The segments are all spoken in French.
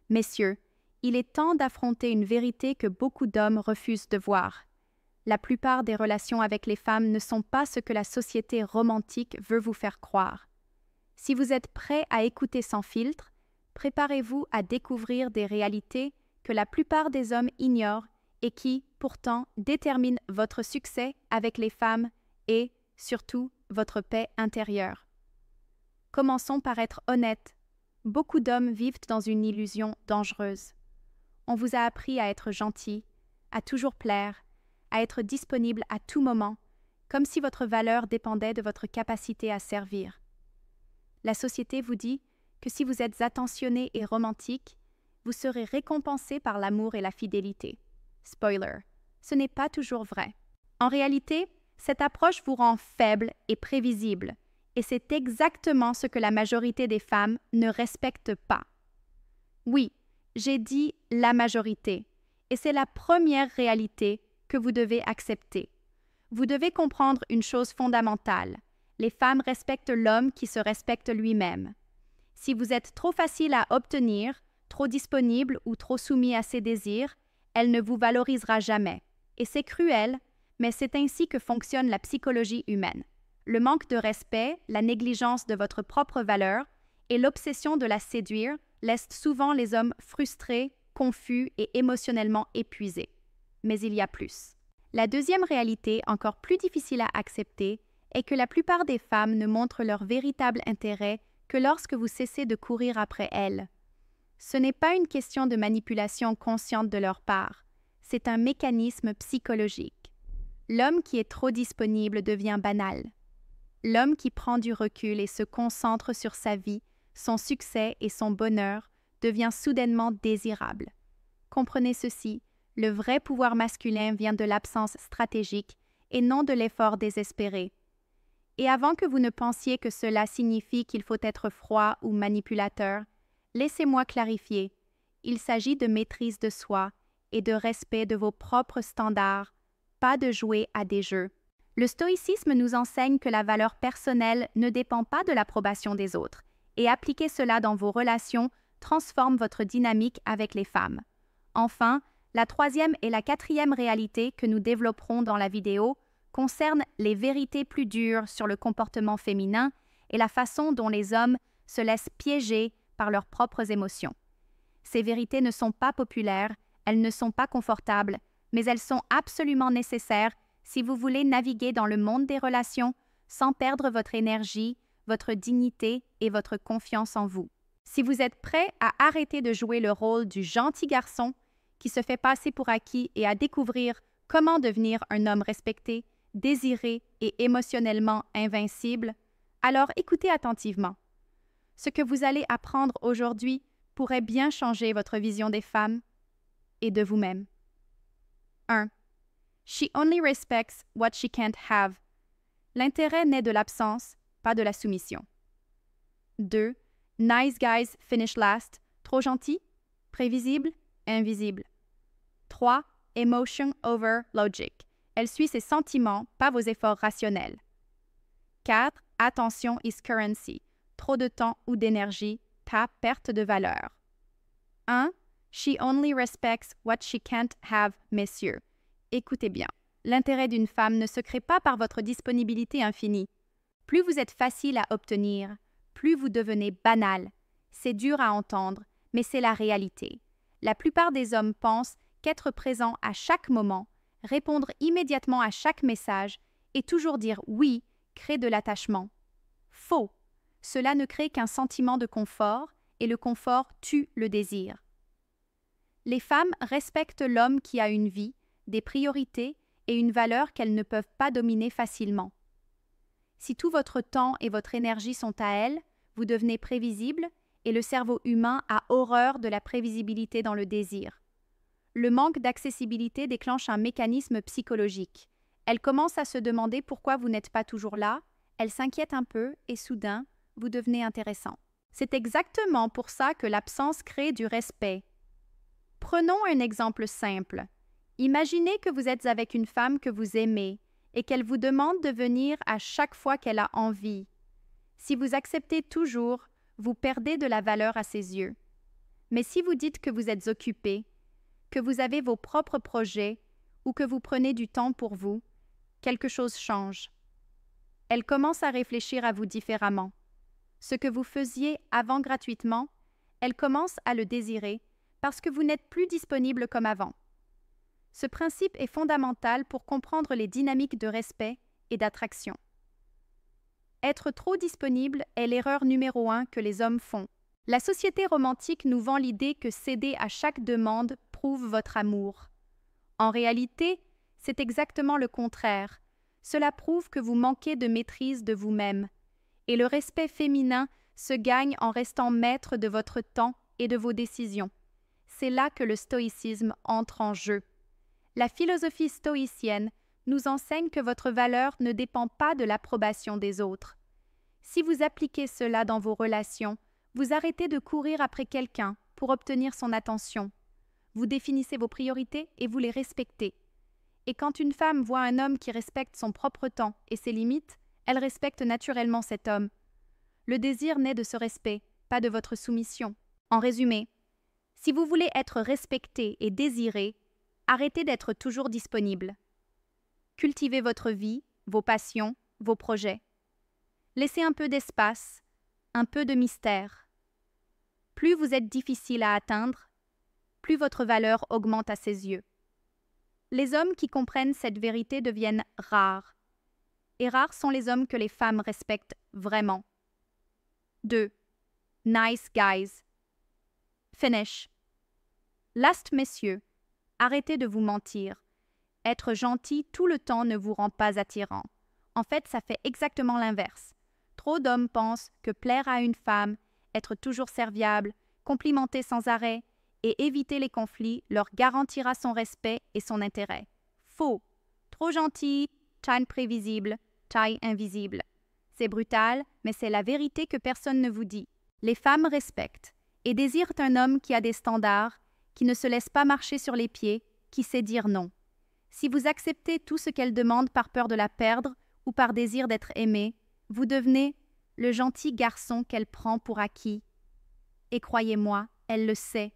Messieurs, il est temps d'affronter une vérité que beaucoup d'hommes refusent de voir. La plupart des relations avec les femmes ne sont pas ce que la société romantique veut vous faire croire. Si vous êtes prêt à écouter sans filtre, préparez-vous à découvrir des réalités que la plupart des hommes ignorent et qui, pourtant, déterminent votre succès avec les femmes et, surtout, votre paix intérieure. Commençons par être honnêtes. Beaucoup d'hommes vivent dans une illusion dangereuse. On vous a appris à être gentil, à toujours plaire, à être disponible à tout moment, comme si votre valeur dépendait de votre capacité à servir. La société vous dit que si vous êtes attentionné et romantique, vous serez récompensé par l'amour et la fidélité. Spoiler, ce n'est pas toujours vrai. En réalité, cette approche vous rend faible et prévisible, et c'est exactement ce que la majorité des femmes ne respectent pas. Oui, j'ai dit la majorité, et c'est la première réalité que vous devez accepter. Vous devez comprendre une chose fondamentale. Les femmes respectent l'homme qui se respecte lui-même. Si vous êtes trop facile à obtenir, trop disponible ou trop soumis à ses désirs, elle ne vous valorisera jamais. Et c'est cruel, mais c'est ainsi que fonctionne la psychologie humaine. Le manque de respect, la négligence de votre propre valeur et l'obsession de la séduire laissent souvent les hommes frustrés, confus et émotionnellement épuisés. Mais il y a plus. La deuxième réalité, encore plus difficile à accepter, est que la plupart des femmes ne montrent leur véritable intérêt que lorsque vous cessez de courir après elles. Ce n'est pas une question de manipulation consciente de leur part, c'est un mécanisme psychologique. L'homme qui est trop disponible devient banal. L'homme qui prend du recul et se concentre sur sa vie, son succès et son bonheur devient soudainement désirable. Comprenez ceci, le vrai pouvoir masculin vient de l'absence stratégique et non de l'effort désespéré. Et avant que vous ne pensiez que cela signifie qu'il faut être froid ou manipulateur, laissez-moi clarifier. Il s'agit de maîtrise de soi et de respect de vos propres standards, pas de jouer à des jeux. Le stoïcisme nous enseigne que la valeur personnelle ne dépend pas de l'approbation des autres, et appliquer cela dans vos relations transforme votre dynamique avec les femmes. Enfin, la troisième et la quatrième réalité que nous développerons dans la vidéo concernent les vérités plus dures sur le comportement féminin et la façon dont les hommes se laissent piéger par leurs propres émotions. Ces vérités ne sont pas populaires, elles ne sont pas confortables, mais elles sont absolument nécessaires si vous voulez naviguer dans le monde des relations sans perdre votre énergie, votre dignité et votre confiance en vous. Si vous êtes prêt à arrêter de jouer le rôle du gentil garçon qui se fait passer pour acquis et à découvrir comment devenir un homme respecté, désiré et émotionnellement invincible, alors écoutez attentivement. Ce que vous allez apprendre aujourd'hui pourrait bien changer votre vision des femmes et de vous-même. 1. She only respects what she can't have. L'intérêt naît de l'absence, pas de la soumission. 2. Nice guys finish last. Trop gentil, prévisible, invisible. 3. Emotion over logic. Elle suit ses sentiments, pas vos efforts rationnels. 4. Attention is currency. Trop de temps ou d'énergie, ta perte de valeur. 1. She only respects what she can't have, messieurs. Écoutez bien, l'intérêt d'une femme ne se crée pas par votre disponibilité infinie. Plus vous êtes facile à obtenir, plus vous devenez banal. C'est dur à entendre, mais c'est la réalité. La plupart des hommes pensent qu'être présent à chaque moment, répondre immédiatement à chaque message et toujours dire oui crée de l'attachement. Faux. Cela ne crée qu'un sentiment de confort et le confort tue le désir. Les femmes respectent l'homme qui a une vie, des priorités et une valeur qu'elles ne peuvent pas dominer facilement. Si tout votre temps et votre énergie sont à elles, vous devenez prévisible et le cerveau humain a horreur de la prévisibilité dans le désir. Le manque d'accessibilité déclenche un mécanisme psychologique. Elle commence à se demander pourquoi vous n'êtes pas toujours là, elle s'inquiète un peu et soudain, vous devenez intéressant. C'est exactement pour ça que l'absence crée du respect. Prenons un exemple simple. Imaginez que vous êtes avec une femme que vous aimez et qu'elle vous demande de venir à chaque fois qu'elle a envie. Si vous acceptez toujours, vous perdez de la valeur à ses yeux. Mais si vous dites que vous êtes occupé, que vous avez vos propres projets ou que vous prenez du temps pour vous, quelque chose change. Elle commence à réfléchir à vous différemment. Ce que vous faisiez avant gratuitement, elle commence à le désirer parce que vous n'êtes plus disponible comme avant. Ce principe est fondamental pour comprendre les dynamiques de respect et d'attraction. Être trop disponible est l'erreur numéro 1 que les hommes font. La société romantique nous vend l'idée que céder à chaque demande prouve votre amour. En réalité, c'est exactement le contraire. Cela prouve que vous manquez de maîtrise de vous-même. Et le respect féminin se gagne en restant maître de votre temps et de vos décisions. C'est là que le stoïcisme entre en jeu. La philosophie stoïcienne nous enseigne que votre valeur ne dépend pas de l'approbation des autres. Si vous appliquez cela dans vos relations, vous arrêtez de courir après quelqu'un pour obtenir son attention. Vous définissez vos priorités et vous les respectez. Et quand une femme voit un homme qui respecte son propre temps et ses limites, elle respecte naturellement cet homme. Le désir naît de ce respect, pas de votre soumission. En résumé, si vous voulez être respecté et désiré, arrêtez d'être toujours disponible. Cultivez votre vie, vos passions, vos projets. Laissez un peu d'espace, un peu de mystère. Plus vous êtes difficile à atteindre, plus votre valeur augmente à ses yeux. Les hommes qui comprennent cette vérité deviennent rares. Et rares sont les hommes que les femmes respectent vraiment. 2. Nice guys. Finish. Last messieurs, arrêtez de vous mentir. Être gentil tout le temps ne vous rend pas attirant. En fait, ça fait exactement l'inverse. Trop d'hommes pensent que plaire à une femme, être toujours serviable, complimenter sans arrêt et éviter les conflits leur garantira son respect et son intérêt. Faux. Trop gentil, taille prévisible, taille invisible. C'est brutal, mais c'est la vérité que personne ne vous dit. Les femmes respectent et désirent un homme qui a des standards, qui ne se laisse pas marcher sur les pieds, qui sait dire non. Si vous acceptez tout ce qu'elle demande par peur de la perdre ou par désir d'être aimé, vous devenez le gentil garçon qu'elle prend pour acquis. Et croyez-moi, elle le sait.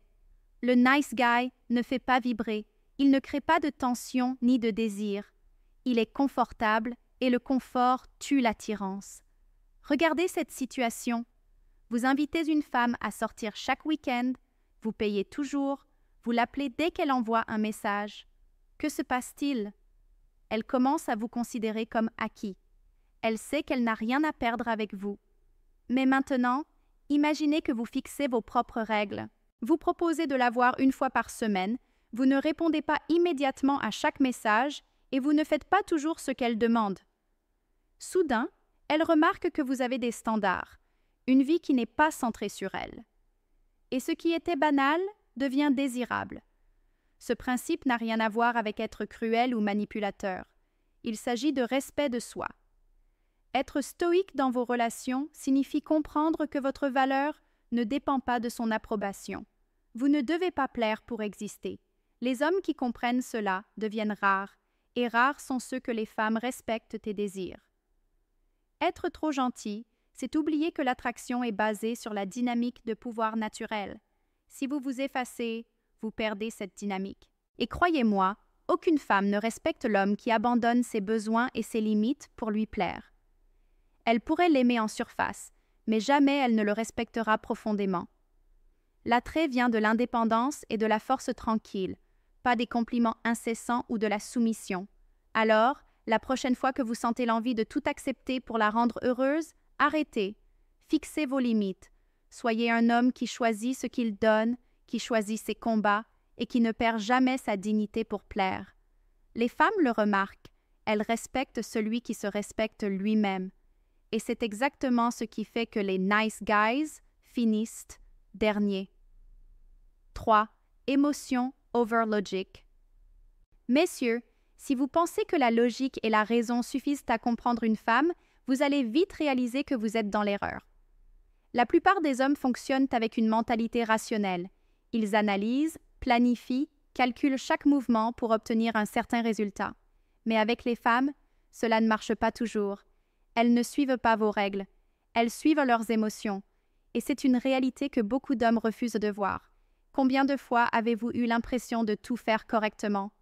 Le nice guy ne fait pas vibrer, il ne crée pas de tension ni de désir. Il est confortable et le confort tue l'attirance. Regardez cette situation. Vous invitez une femme à sortir chaque week-end, vous payez toujours, vous l'appelez dès qu'elle envoie un message. Que se passe-t-il? Elle commence à vous considérer comme acquis. Elle sait qu'elle n'a rien à perdre avec vous. Mais maintenant, imaginez que vous fixez vos propres règles. Vous proposez de la voir une fois par semaine, vous ne répondez pas immédiatement à chaque message et vous ne faites pas toujours ce qu'elle demande. Soudain, elle remarque que vous avez des standards, une vie qui n'est pas centrée sur elle. Et ce qui était banal devient désirable. Ce principe n'a rien à voir avec être cruel ou manipulateur. Il s'agit de respect de soi. Être stoïque dans vos relations signifie comprendre que votre valeur ne dépend pas de son approbation. Vous ne devez pas plaire pour exister. Les hommes qui comprennent cela deviennent rares, et rares sont ceux que les femmes respectent et désirent. Être trop gentil, c'est oublier que l'attraction est basée sur la dynamique de pouvoir naturel. Si vous vous effacez, vous perdez cette dynamique. Et croyez-moi, aucune femme ne respecte l'homme qui abandonne ses besoins et ses limites pour lui plaire. Elle pourrait l'aimer en surface, mais jamais elle ne le respectera profondément. L'attrait vient de l'indépendance et de la force tranquille, pas des compliments incessants ou de la soumission. Alors, la prochaine fois que vous sentez l'envie de tout accepter pour la rendre heureuse, arrêtez, fixez vos limites. Soyez un homme qui choisit ce qu'il donne, qui choisit ses combats et qui ne perd jamais sa dignité pour plaire. Les femmes le remarquent, elles respectent celui qui se respecte lui-même. Et c'est exactement ce qui fait que les nice guys finissent derniers. 3. Émotion over logic. Messieurs, si vous pensez que la logique et la raison suffisent à comprendre une femme, vous allez vite réaliser que vous êtes dans l'erreur. La plupart des hommes fonctionnent avec une mentalité rationnelle. Ils analysent, planifient, calculent chaque mouvement pour obtenir un certain résultat. Mais avec les femmes, cela ne marche pas toujours. Elles ne suivent pas vos règles. Elles suivent leurs émotions. Et c'est une réalité que beaucoup d'hommes refusent de voir. Combien de fois avez-vous eu l'impression de tout faire correctement?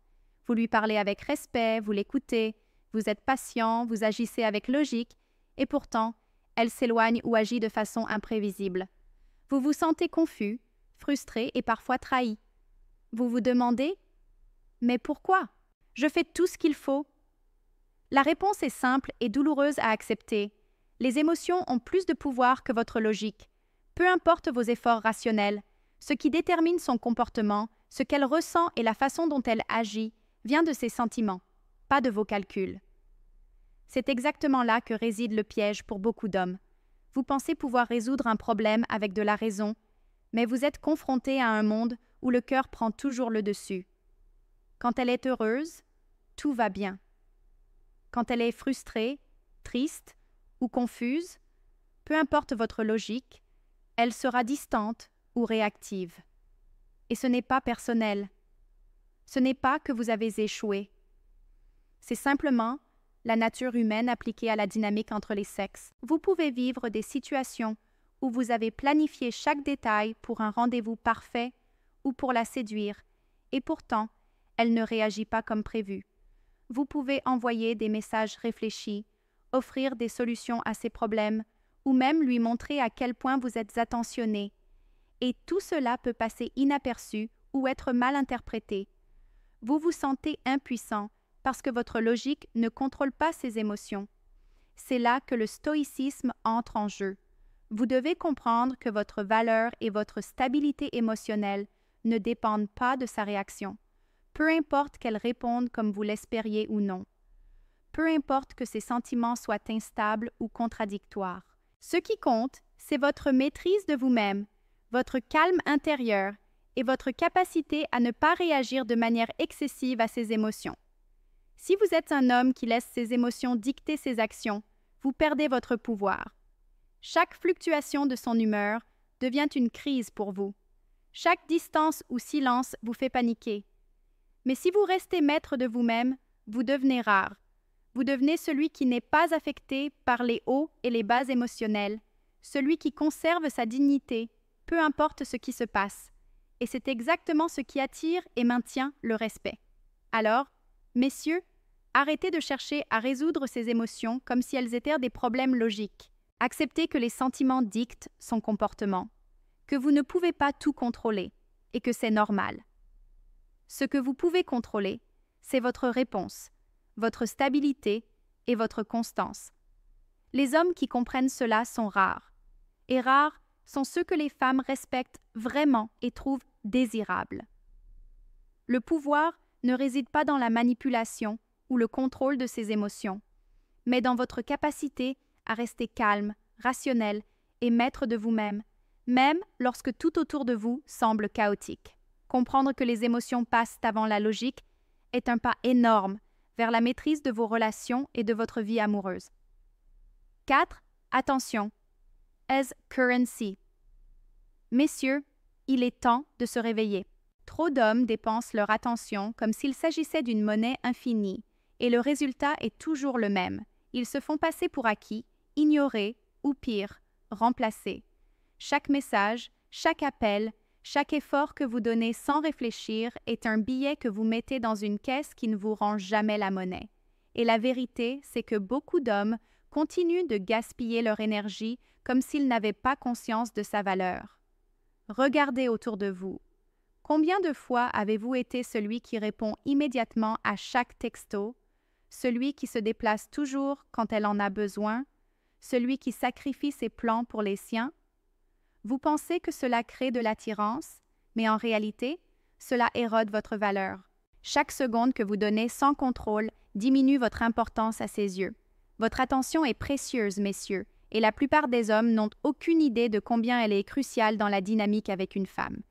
Vous lui parlez avec respect, vous l'écoutez, vous êtes patient, vous agissez avec logique, et pourtant, elle s'éloigne ou agit de façon imprévisible. Vous vous sentez confus, frustré et parfois trahi. Vous vous demandez « Mais pourquoi? Je fais tout ce qu'il faut. » La réponse est simple et douloureuse à accepter. Les émotions ont plus de pouvoir que votre logique. Peu importe vos efforts rationnels, ce qui détermine son comportement, ce qu'elle ressent et la façon dont elle agit, vient de ses sentiments, pas de vos calculs. C'est exactement là que réside le piège pour beaucoup d'hommes. Vous pensez pouvoir résoudre un problème avec de la raison, mais vous êtes confronté à un monde où le cœur prend toujours le dessus. Quand elle est heureuse, tout va bien. Quand elle est frustrée, triste ou confuse, peu importe votre logique, elle sera distante ou réactive. Et ce n'est pas personnel. Ce n'est pas que vous avez échoué. C'est simplement la nature humaine appliquée à la dynamique entre les sexes. Vous pouvez vivre des situations où vous avez planifié chaque détail pour un rendez-vous parfait ou pour la séduire, et pourtant, elle ne réagit pas comme prévu. Vous pouvez envoyer des messages réfléchis, offrir des solutions à ses problèmes, ou même lui montrer à quel point vous êtes attentionné. Et tout cela peut passer inaperçu ou être mal interprété. Vous vous sentez impuissant parce que votre logique ne contrôle pas ses émotions. C'est là que le stoïcisme entre en jeu. Vous devez comprendre que votre valeur et votre stabilité émotionnelle ne dépendent pas de sa réaction, peu importe qu'elle réponde comme vous l'espériez ou non. Peu importe que ses sentiments soient instables ou contradictoires. Ce qui compte, c'est votre maîtrise de vous-même, votre calme intérieur et votre capacité à ne pas réagir de manière excessive à ses émotions. Si vous êtes un homme qui laisse ses émotions dicter ses actions, vous perdez votre pouvoir. Chaque fluctuation de son humeur devient une crise pour vous. Chaque distance ou silence vous fait paniquer. Mais si vous restez maître de vous-même, vous devenez rare. Vous devenez celui qui n'est pas affecté par les hauts et les bas émotionnels, celui qui conserve sa dignité, peu importe ce qui se passe. Et c'est exactement ce qui attire et maintient le respect. Alors, messieurs, arrêtez de chercher à résoudre ces émotions comme si elles étaient des problèmes logiques. Acceptez que les sentiments dictent son comportement, que vous ne pouvez pas tout contrôler et que c'est normal. Ce que vous pouvez contrôler, c'est votre réponse, votre stabilité et votre constance. Les hommes qui comprennent cela sont rares. Et rares sont ceux que les femmes respectent vraiment et trouvent désirables. Le pouvoir ne réside pas dans la manipulation ou le contrôle de ses émotions, mais dans votre capacité à rester calme, rationnel et maître de vous-même, même lorsque tout autour de vous semble chaotique. Comprendre que les émotions passent avant la logique est un pas énorme vers la maîtrise de vos relations et de votre vie amoureuse. 4. Attention. As currency. Messieurs, il est temps de se réveiller. Trop d'hommes dépensent leur attention comme s'il s'agissait d'une monnaie infinie, et le résultat est toujours le même. Ils se font passer pour acquis, ignorés ou pire, remplacés. Chaque message, chaque appel, chaque effort que vous donnez sans réfléchir est un billet que vous mettez dans une caisse qui ne vous rend jamais la monnaie. Et la vérité, c'est que beaucoup d'hommes continuent de gaspiller leur énergie comme s'ils n'avaient pas conscience de sa valeur. Regardez autour de vous. Combien de fois avez-vous été celui qui répond immédiatement à chaque texto, celui qui se déplace toujours quand elle en a besoin, celui qui sacrifie ses plans pour les siens? Vous pensez que cela crée de l'attirance, mais en réalité, cela érode votre valeur. Chaque seconde que vous donnez sans contrôle diminue votre importance à ses yeux. Votre attention est précieuse, messieurs, et la plupart des hommes n'ont aucune idée de combien elle est cruciale dans la dynamique avec une femme.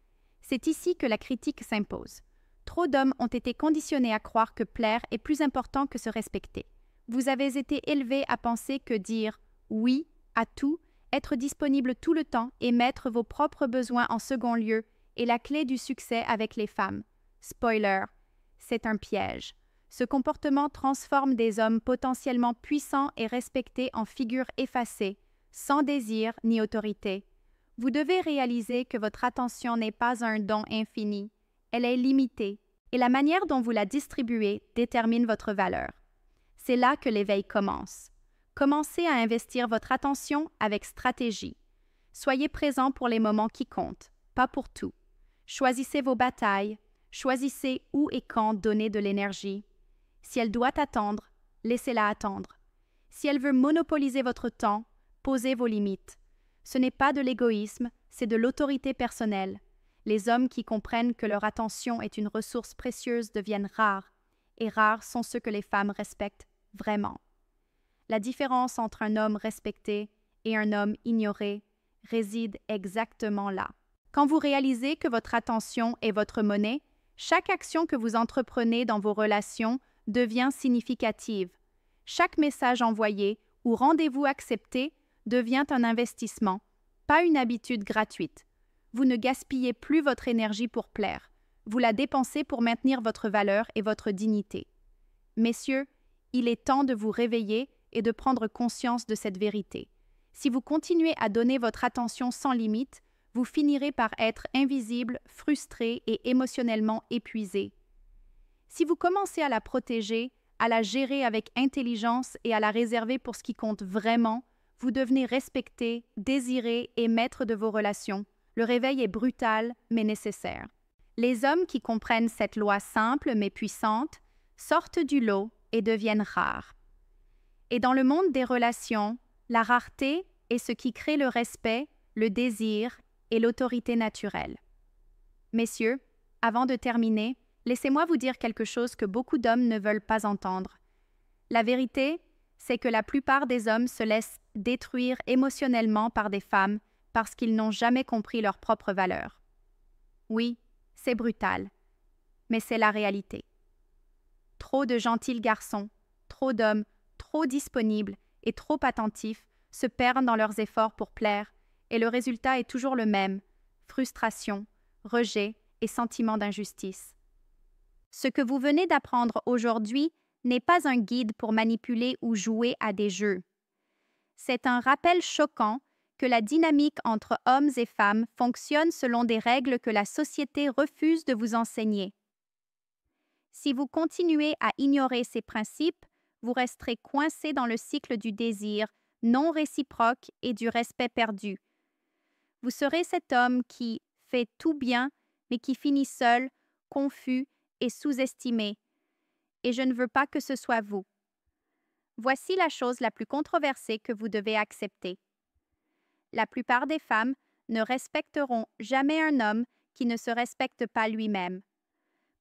C'est ici que la critique s'impose. Trop d'hommes ont été conditionnés à croire que plaire est plus important que se respecter. Vous avez été élevés à penser que dire « oui » à tout, être disponible tout le temps et mettre vos propres besoins en second lieu est la clé du succès avec les femmes. Spoiler, c'est un piège. Ce comportement transforme des hommes potentiellement puissants et respectés en figures effacées, sans désir ni autorité. Vous devez réaliser que votre attention n'est pas un don infini, elle est limitée, et la manière dont vous la distribuez détermine votre valeur. C'est là que l'éveil commence. Commencez à investir votre attention avec stratégie. Soyez présent pour les moments qui comptent, pas pour tout. Choisissez vos batailles, choisissez où et quand donner de l'énergie. Si elle doit attendre, laissez-la attendre. Si elle veut monopoliser votre temps, posez vos limites. Ce n'est pas de l'égoïsme, c'est de l'autorité personnelle. Les hommes qui comprennent que leur attention est une ressource précieuse deviennent rares, et rares sont ceux que les femmes respectent vraiment. La différence entre un homme respecté et un homme ignoré réside exactement là. Quand vous réalisez que votre attention est votre monnaie, chaque action que vous entreprenez dans vos relations devient significative. Chaque message envoyé ou rendez-vous accepté devient un investissement, pas une habitude gratuite. Vous ne gaspillez plus votre énergie pour plaire. Vous la dépensez pour maintenir votre valeur et votre dignité. Messieurs, il est temps de vous réveiller et de prendre conscience de cette vérité. Si vous continuez à donner votre attention sans limite, vous finirez par être invisible, frustré et émotionnellement épuisé. Si vous commencez à la protéger, à la gérer avec intelligence et à la réserver pour ce qui compte vraiment, vous devenez respecté, désiré et maître de vos relations. Le réveil est brutal, mais nécessaire. Les hommes qui comprennent cette loi simple mais puissante sortent du lot et deviennent rares. Et dans le monde des relations, la rareté est ce qui crée le respect, le désir et l'autorité naturelle. Messieurs, avant de terminer, laissez-moi vous dire quelque chose que beaucoup d'hommes ne veulent pas entendre. La vérité, c'est que la plupart des hommes se laissent détruire émotionnellement par des femmes parce qu'ils n'ont jamais compris leur propre valeur. Oui, c'est brutal, mais c'est la réalité. Trop de gentils garçons, trop d'hommes, trop disponibles et trop attentifs se perdent dans leurs efforts pour plaire, et le résultat est toujours le même: frustration, rejet et sentiment d'injustice. Ce que vous venez d'apprendre aujourd'hui n'est pas un guide pour manipuler ou jouer à des jeux. C'est un rappel choquant que la dynamique entre hommes et femmes fonctionne selon des règles que la société refuse de vous enseigner. Si vous continuez à ignorer ces principes, vous resterez coincé dans le cycle du désir non réciproque et du respect perdu. Vous serez cet homme qui fait tout bien, mais qui finit seul, confus et sous-estimé. Et je ne veux pas que ce soit vous. Voici la chose la plus controversée que vous devez accepter. La plupart des femmes ne respecteront jamais un homme qui ne se respecte pas lui-même.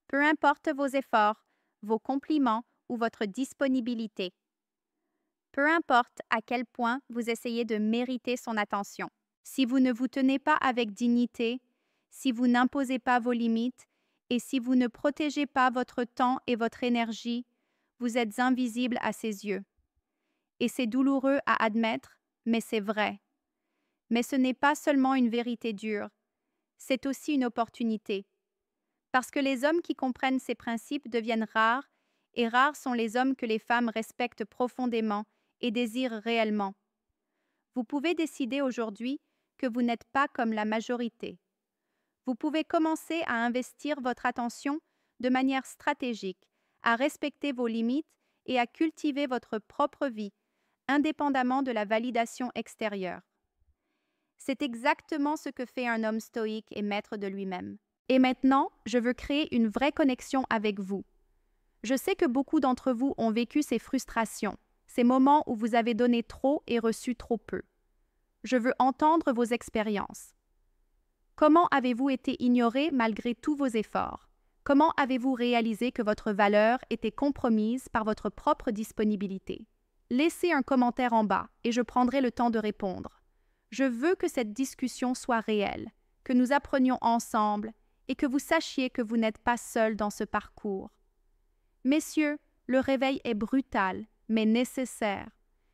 Peu importe vos efforts, vos compliments ou votre disponibilité. Peu importe à quel point vous essayez de mériter son attention. Si vous ne vous tenez pas avec dignité, si vous n'imposez pas vos limites et si vous ne protégez pas votre temps et votre énergie, vous êtes invisible à ses yeux. Et c'est douloureux à admettre, mais c'est vrai. Mais ce n'est pas seulement une vérité dure, c'est aussi une opportunité. Parce que les hommes qui comprennent ces principes deviennent rares, et rares sont les hommes que les femmes respectent profondément et désirent réellement. Vous pouvez décider aujourd'hui que vous n'êtes pas comme la majorité. Vous pouvez commencer à investir votre attention de manière stratégique, à respecter vos limites et à cultiver votre propre vie, indépendamment de la validation extérieure. C'est exactement ce que fait un homme stoïque et maître de lui-même. Et maintenant, je veux créer une vraie connexion avec vous. Je sais que beaucoup d'entre vous ont vécu ces frustrations, ces moments où vous avez donné trop et reçu trop peu. Je veux entendre vos expériences. Comment avez-vous été ignoré malgré tous vos efforts? Comment avez-vous réalisé que votre valeur était compromise par votre propre disponibilité? Laissez un commentaire en bas et je prendrai le temps de répondre. Je veux que cette discussion soit réelle, que nous apprenions ensemble et que vous sachiez que vous n'êtes pas seul dans ce parcours. Messieurs, le réveil est brutal, mais nécessaire.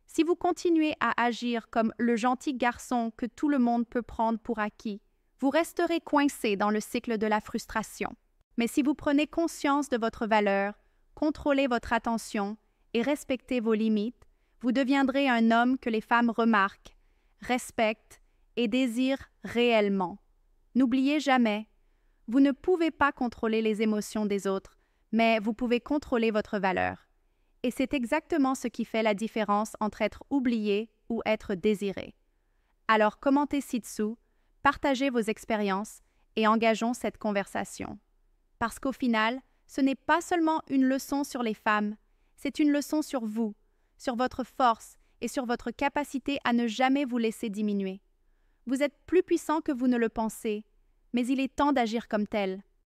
Si vous continuez à agir comme le gentil garçon que tout le monde peut prendre pour acquis, vous resterez coincé dans le cycle de la frustration. Mais si vous prenez conscience de votre valeur, contrôlez votre attention et respectez vos limites, vous deviendrez un homme que les femmes remarquent, respectent et désirent réellement. N'oubliez jamais, vous ne pouvez pas contrôler les émotions des autres, mais vous pouvez contrôler votre valeur. Et c'est exactement ce qui fait la différence entre être oublié ou être désiré. Alors commentez ci-dessous, partagez vos expériences et engageons cette conversation. Parce qu'au final, ce n'est pas seulement une leçon sur les femmes, c'est une leçon sur vous, sur votre force et sur votre capacité à ne jamais vous laisser diminuer. Vous êtes plus puissant que vous ne le pensez, mais il est temps d'agir comme tel.